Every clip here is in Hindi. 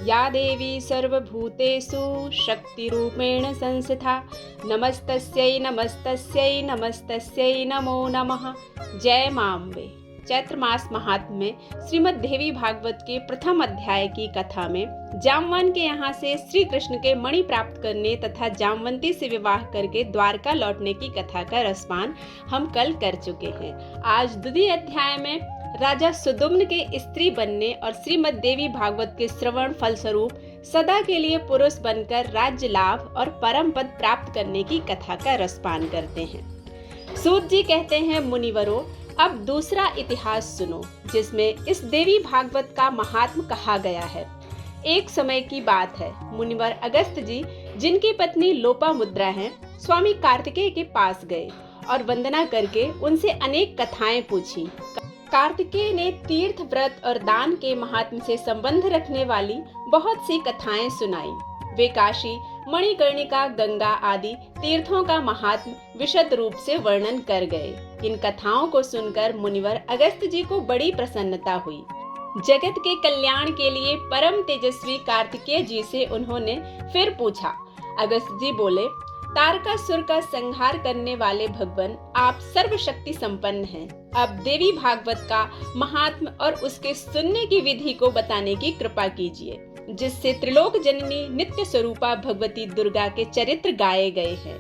या देवी सर्वभूतेषु शक्तिरूपेण संस्थिता नमस्तस्यै नमस्तस्यै नमस्तस्यै नमो नमः। जय मां अम्बे। चैत्र मास महात्म्य में श्रीमद् देवी भागवत के प्रथम अध्याय की कथा में जामवान के यहाँ से श्री कृष्ण के मणि प्राप्त करने तथा जामवंती से विवाह करके द्वारका लौटने की कथा का रसपान हम कल कर चुके हैं। आज द्वितीय अध्याय में राजा सुदुम्न के स्त्री बनने और श्रीमद् देवी भागवत के श्रवण फलस्वरूप सदा के लिए पुरुष बनकर राज्य लाभ और परम पद प्राप्त करने की कथा का रसपान करते हैं। सूत जी कहते हैं, मुनिवरों, अब दूसरा इतिहास सुनो जिसमें इस देवी भागवत का महात्म कहा गया है। एक समय की बात है, मुनिवर अगस्त जी, जिनकी पत्नी लोपामुद्रा हैं, स्वामी कार्तिकेय के पास गए और वंदना करके उनसे अनेक कथाएं पूछी। कार्तिकेय ने तीर्थ व्रत और दान के महात्म से संबंध रखने वाली बहुत सी कथाएं सुनाई। वे काशी, मणिकर्णिका, गंगा आदि तीर्थों का महात्म विशद रूप से वर्णन कर गए। इन कथाओं को सुनकर मुनिवर अगस्त जी को बड़ी प्रसन्नता हुई। जगत के कल्याण के लिए परम तेजस्वी कार्तिकेय जी से उन्होंने फिर पूछा। अगस्त जी बोले, तारकासुर का संहार करने वाले भगवान, आप सर्वशक्ति संपन्न हैं। अब देवी भागवत का महात्म और उसके सुनने की विधि को बताने की कृपा कीजिए, जिससे त्रिलोक जननी नित्य स्वरूपा भगवती दुर्गा के चरित्र गाए गए हैं।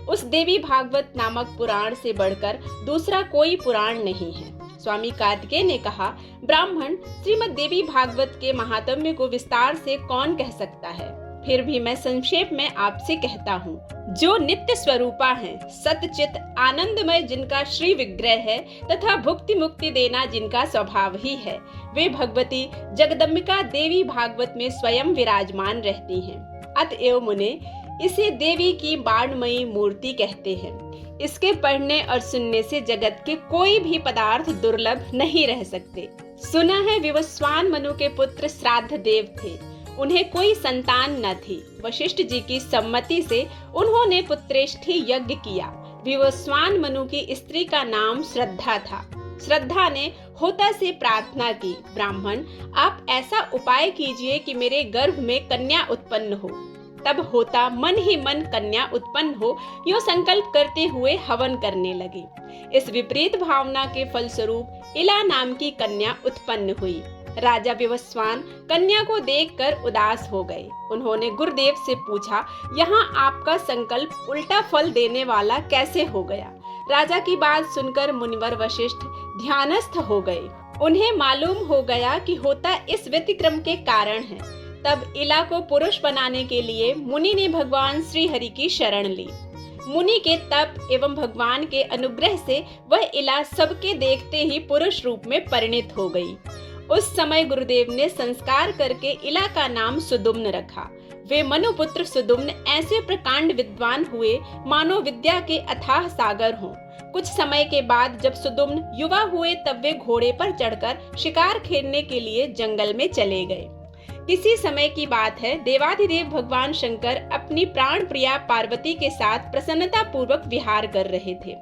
उस देवी भागवत नामक पुराण से बढ़कर दूसरा कोई पुराण नहीं है। स्वामी कार्तिकेय ने कहा, ब्राह्मण, श्रीमद् देवी भागवत के महात्म्य को विस्तार से कौन कह सकता है? फिर भी मैं संक्षेप में आपसे कहता हूँ। जो नित्य स्वरूपा हैं, सतचित आनंदमय जिनका श्री विग्रह है तथा भुक्ति मुक्ति देना जिनका स्वभाव ही है, वे भगवती जगदम्बिका देवी भागवत में स्वयं विराजमान रहती हैं। अतएव मुने, इसे देवी की बाणमयी मूर्ति कहते हैं। इसके पढ़ने और सुनने से जगत के कोई भी पदार्थ दुर्लभ नहीं रह सकते। सुना है विवस्वान मनु के पुत्र श्राद्ध देव थे, उन्हें कोई संतान न थी। वशिष्ठ जी की सम्मति से उन्होंने पुत्रेष्ठी यज्ञ किया। विवस्वान मनु की स्त्री का नाम श्रद्धा था। श्रद्धा ने होता से प्रार्थना की, ब्राह्मण, आप ऐसा उपाय कीजिए कि मेरे गर्भ में कन्या उत्पन्न हो। तब होता मन ही मन कन्या उत्पन्न हो यो संकल्प करते हुए हवन करने लगे। इस विपरीत भावना के फलस्वरूप इला नाम की कन्या उत्पन्न हुई। राजा विवस्वान कन्या को देखकर उदास हो गए। उन्होंने गुरुदेव से पूछा, यहाँ आपका संकल्प उल्टा फल देने वाला कैसे हो गया? राजा की बात सुनकर मुनिवर वशिष्ठ ध्यानस्थ हो गए। उन्हें मालूम हो गया कि होता इस व्यतिक्रम के कारण है। तब इला को पुरुष बनाने के लिए मुनि ने भगवान श्री हरि की शरण ली। मुनि के तप एवं भगवान के अनुग्रह से वह इला सबके देखते ही पुरुष रूप में परिणित हो गई। उस समय गुरुदेव ने संस्कार करके इला का नाम सुदुम्न रखा। वे मनुपुत्र सुदुम्न ऐसे प्रकांड विद्वान हुए मानो विद्या के अथाह सागर हों। कुछ समय के बाद जब सुदुम्न युवा हुए तब वे घोड़े पर चढ़कर शिकार खेलने के लिए जंगल में चले गए। किसी समय की बात है, देवाधिदेव भगवान शंकर अपनी प्राण प्रिया पार्वती के साथ प्रसन्नता पूर्वक विहार कर रहे थे।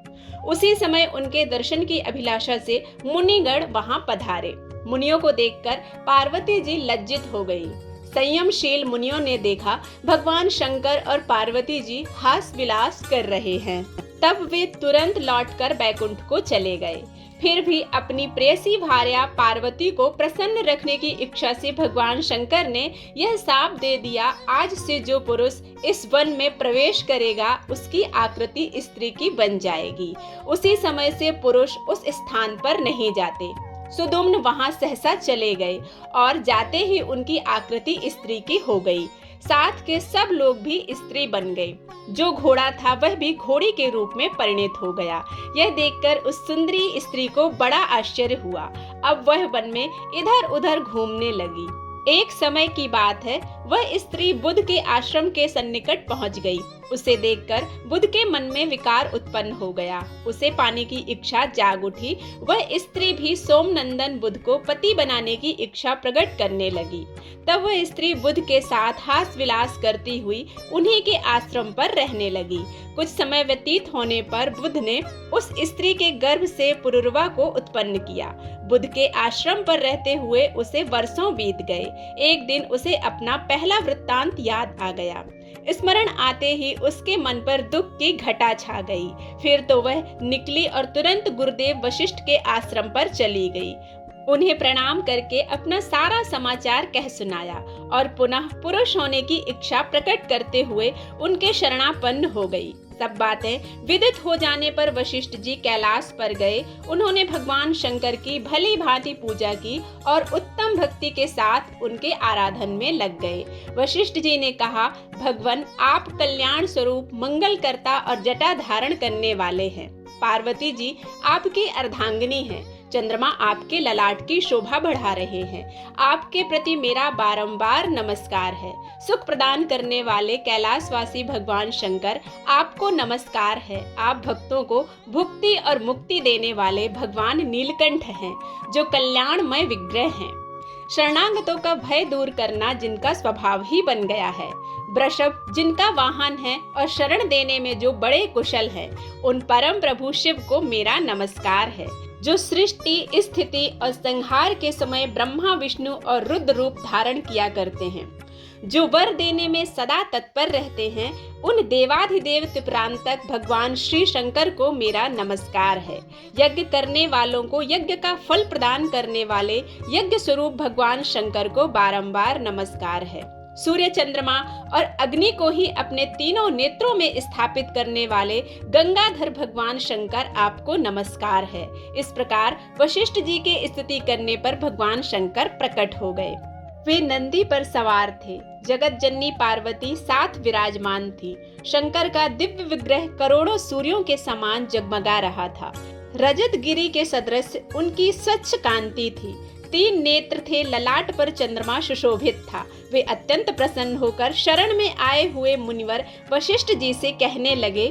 उसी समय उनके दर्शन की अभिलाषा से मुनिगण वहां पधारे। मुनियों को देखकर पार्वती जी लज्जित हो गई। संयमशील मुनियों ने देखा भगवान शंकर और पार्वती जी हास विलास कर रहे हैं। तब वे तुरंत लौटकर बैकुंठ को चले गए। फिर भी अपनी प्रेयसी भार्या पार्वती को प्रसन्न रखने की इच्छा से भगवान शंकर ने यह शाप दे दिया, आज से जो पुरुष इस वन में प्रवेश करेगा उसकी आकृति स्त्री की बन जाएगी। उसी समय से पुरुष उस स्थान पर नहीं जाते। सुदुम्न वहां सहसा चले गए और जाते ही उनकी आकृति स्त्री की हो गई। साथ के सब लोग भी स्त्री बन गए। जो घोड़ा था वह भी घोड़ी के रूप में परिणित हो गया। यह देखकर उस सुंदरी स्त्री को बड़ा आश्चर्य हुआ। अब वह वन में इधर उधर घूमने लगी। एक समय की बात है, वह स्त्री बुद्ध के आश्रम के सन्निकट पहुंच गई। उसे देखकर बुद्ध के मन में विकार उत्पन्न हो गया। उसे पाने की इच्छा जाग उठी। वह स्त्री भी सोमनंदन बुद्ध को पति बनाने की इच्छा प्रकट करने लगी। तब वह स्त्री बुद्ध के साथ हास विलास करती हुई उन्हीं के आश्रम पर रहने लगी। कुछ समय व्यतीत होने पर बुद्ध ने उस स्त्री के गर्भ से पुरुरवा को उत्पन्न किया। बुद्ध के आश्रम पर रहते हुए उसे वर्षों बीत गए। एक दिन उसे अपना पहला वृत्तांत याद आ गया। स्मरण आते ही उसके मन पर दुख की घटा छा गई। फिर तो वह निकली और तुरंत गुरुदेव वशिष्ठ के आश्रम पर चली गई। उन्हें प्रणाम करके अपना सारा समाचार कह सुनाया और पुनः पुरुष होने की इच्छा प्रकट करते हुए उनके शरणापन्न हो गई। सब बातें विदित हो जाने पर वशिष्ठ जी कैलाश पर गए। उन्होंने भगवान शंकर की भली भांति पूजा की और उत्तम भक्ति के साथ उनके आराधन में लग गए। वशिष्ठ जी ने कहा, भगवान आप कल्याण स्वरूप मंगलकर्ता और जटा धारण करने वाले हैं। पार्वती जी आपकी अर्धांगिनी हैं। चंद्रमा आपके ललाट की शोभा बढ़ा रहे हैं। आपके प्रति मेरा बारंबार नमस्कार है। सुख प्रदान करने वाले कैलाशवासी भगवान शंकर आपको नमस्कार है। आप भक्तों को भुक्ति और मुक्ति देने वाले भगवान नीलकंठ हैं, जो कल्याणमय विग्रह हैं। शरणागतों का भय दूर करना जिनका स्वभाव ही बन गया है। वृषभ जिनका वाहन है और शरण देने में जो बड़े कुशल है, उन परम प्रभु शिव को मेरा नमस्कार है, जो सृष्टि, स्थिति और संहार के समय ब्रह्मा, विष्णु और रुद्र रूप धारण किया करते हैं, जो वर देने में सदा तत्पर रहते हैं। उन देवाधिदेव त्रिपुरांतक भगवान श्री शंकर को मेरा नमस्कार है। यज्ञ करने वालों को यज्ञ का फल प्रदान करने वाले यज्ञ स्वरूप भगवान शंकर को बारंबार नमस्कार है। सूर्य, चंद्रमा और अग्नि को ही अपने तीनों नेत्रों में स्थापित करने वाले गंगाधर भगवान शंकर आपको नमस्कार है। इस प्रकार वशिष्ठ जी के स्तुति करने पर भगवान शंकर प्रकट हो गए। वे नंदी पर सवार थे। जगत जननी पार्वती साथ विराजमान थी। शंकर का दिव्य विग्रह करोड़ों सूर्यों के समान जगमगा रहा था। रजत गिरी के सदृश उनकी स्वच्छ कांति थी। 3 नेत्र थे, ललाट पर चंद्रमा सुशोभित था। वे अत्यंत प्रसन्न होकर शरण में आए हुए मुनिवर वशिष्ठ जी से कहने लगे,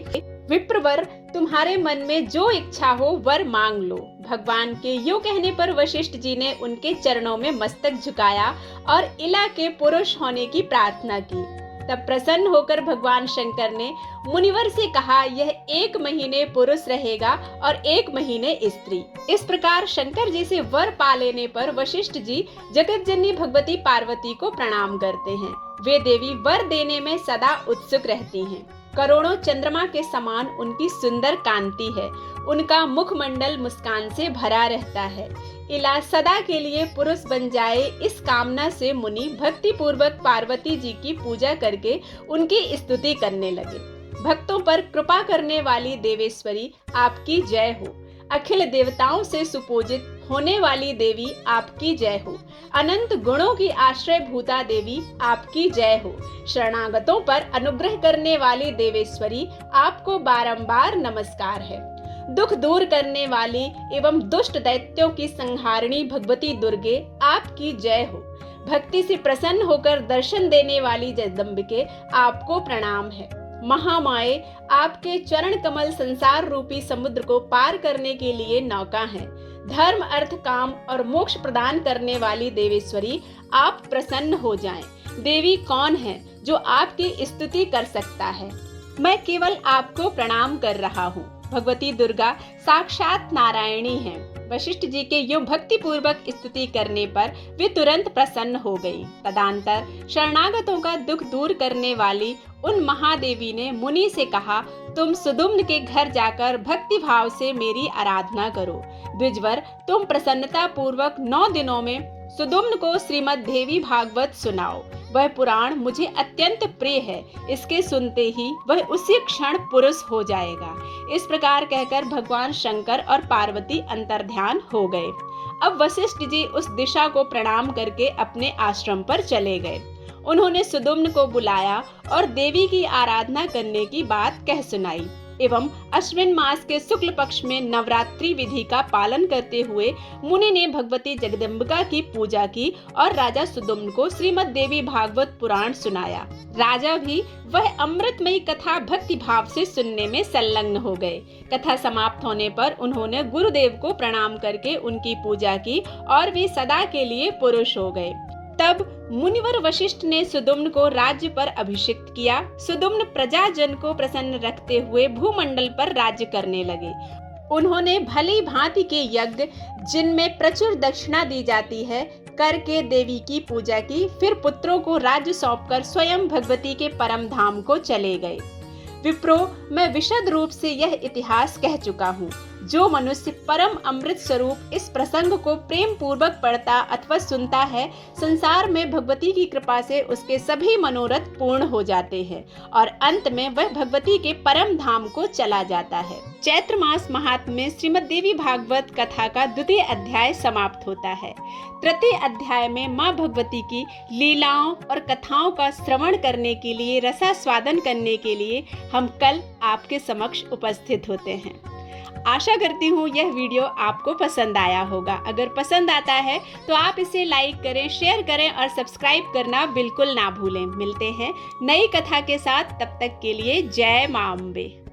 विप्रवर, तुम्हारे मन में जो इच्छा हो वर मांग लो। भगवान के यूं कहने पर वशिष्ठ जी ने उनके चरणों में मस्तक झुकाया और इला के पुरुष होने की प्रार्थना की। तब प्रसन्न होकर भगवान शंकर ने मुनिवर से कहा, यह 1 महीने पुरुष रहेगा और 1 महीने स्त्री। इस प्रकार शंकर जी से वर पा लेने पर वशिष्ठ जी जगत जननी भगवती पार्वती को प्रणाम करते हैं। वे देवी वर देने में सदा उत्सुक रहती हैं। करोड़ों चंद्रमा के समान उनकी सुंदर कांति है। उनका मुखमंडल मुस्कान से भरा रहता है। इला सदा के लिए पुरुष बन जाए, इस कामना से मुनि भक्ति पूर्वक पार्वती जी की पूजा करके उनकी स्तुति करने लगे। भक्तों पर कृपा करने वाली देवेश्वरी आपकी जय हो। अखिल देवताओं से सुपूजित होने वाली देवी आपकी जय हो। अनंत गुणों की आश्रय भूता देवी आपकी जय हो। शरणागतों पर अनुग्रह करने वाली देवेश्वरी आपको बारंबार नमस्कार है। दुख दूर करने वाली एवं दुष्ट दैत्यों की संहारिणी भगवती दुर्गे आपकी जय हो। भक्ति से प्रसन्न होकर दर्शन देने वाली जगदम्बिके आपको प्रणाम है। महामाये, आपके चरण कमल संसार रूपी समुद्र को पार करने के लिए नौका है। धर्म, अर्थ, काम और मोक्ष प्रदान करने वाली देवेश्वरी आप प्रसन्न हो जाएं। देवी कौन है जो आपकी स्तुति कर सकता है? मैं केवल आपको प्रणाम कर रहा हूँ। भगवती दुर्गा साक्षात नारायणी हैं। वशिष्ठ जी के यूं भक्ति पूर्वक स्तुति करने पर वे तुरंत प्रसन्न हो गई। तदंतर शरणागतों का दुख दूर करने वाली उन महादेवी ने मुनि से कहा, तुम सुदुम्न के घर जाकर भक्ति भाव से मेरी आराधना करो। द्विजवर, तुम प्रसन्नता पूर्वक 9 दिनों में सुदुम्न को श्रीमद् देवी भागवत सुनाओ। वह पुराण मुझे अत्यंत प्रिय है। इसके सुनते ही वह उसी क्षण पुरुष हो जाएगा। इस प्रकार कहकर भगवान शंकर और पार्वती अंतर्ध्यान हो गए। अब वशिष्ठ जी उस दिशा को प्रणाम करके अपने आश्रम पर चले गए। उन्होंने सुदुम्न को बुलाया और देवी की आराधना करने की बात कह सुनाई एवं अश्विन मास के शुक्ल पक्ष में नवरात्रि विधि का पालन करते हुए मुनि ने भगवती जगदम्बिका की पूजा की और राजा सुदुम्न को श्रीमद् देवी भागवत पुराण सुनाया। राजा भी वह अमृतमयी कथा भक्ति भाव से सुनने में संलग्न हो गए। कथा समाप्त होने पर उन्होंने गुरुदेव को प्रणाम करके उनकी पूजा की और वे सदा के लिए पुरुष हो गए। तब मुनिवर वशिष्ठ ने सुदुम्न को राज्य पर अभिषिक्त किया। सुदुम्न प्रजाजन को प्रसन्न रखते हुए भूमंडल पर राज्य करने लगे। उन्होंने भली भांति के यज्ञ, जिनमें प्रचुर दक्षिणा दी जाती है, करके देवी की पूजा की। फिर पुत्रों को राज्य सौंपकर स्वयं भगवती के परम धाम को चले गए। विप्रो, मैं विशद रूप से यह इतिहास कह चुका हूँ। जो मनुष्य परम अमृत स्वरूप इस प्रसंग को प्रेम पूर्वक पढ़ता अथवा सुनता है, संसार में भगवती की कृपा से उसके सभी मनोरथ पूर्ण हो जाते हैं और अंत में वह भगवती के परम धाम को चला जाता है। चैत्र मास महात्म्य में श्रीमद् देवी भागवत कथा का द्वितीय अध्याय समाप्त होता है। तृतीय अध्याय में माँ भगवती की लीलाओं और कथाओं का श्रवण करने के लिए, रसास्वादन करने के लिए हम कल आपके समक्ष उपस्थित होते हैं। आशा करती हूँ यह वीडियो आपको पसंद आया होगा। अगर पसंद आता है तो आप इसे लाइक करें, शेयर करें और सब्सक्राइब करना बिल्कुल ना भूलें। मिलते हैं नई कथा के साथ, तब तक के लिए जय मां अम्बे।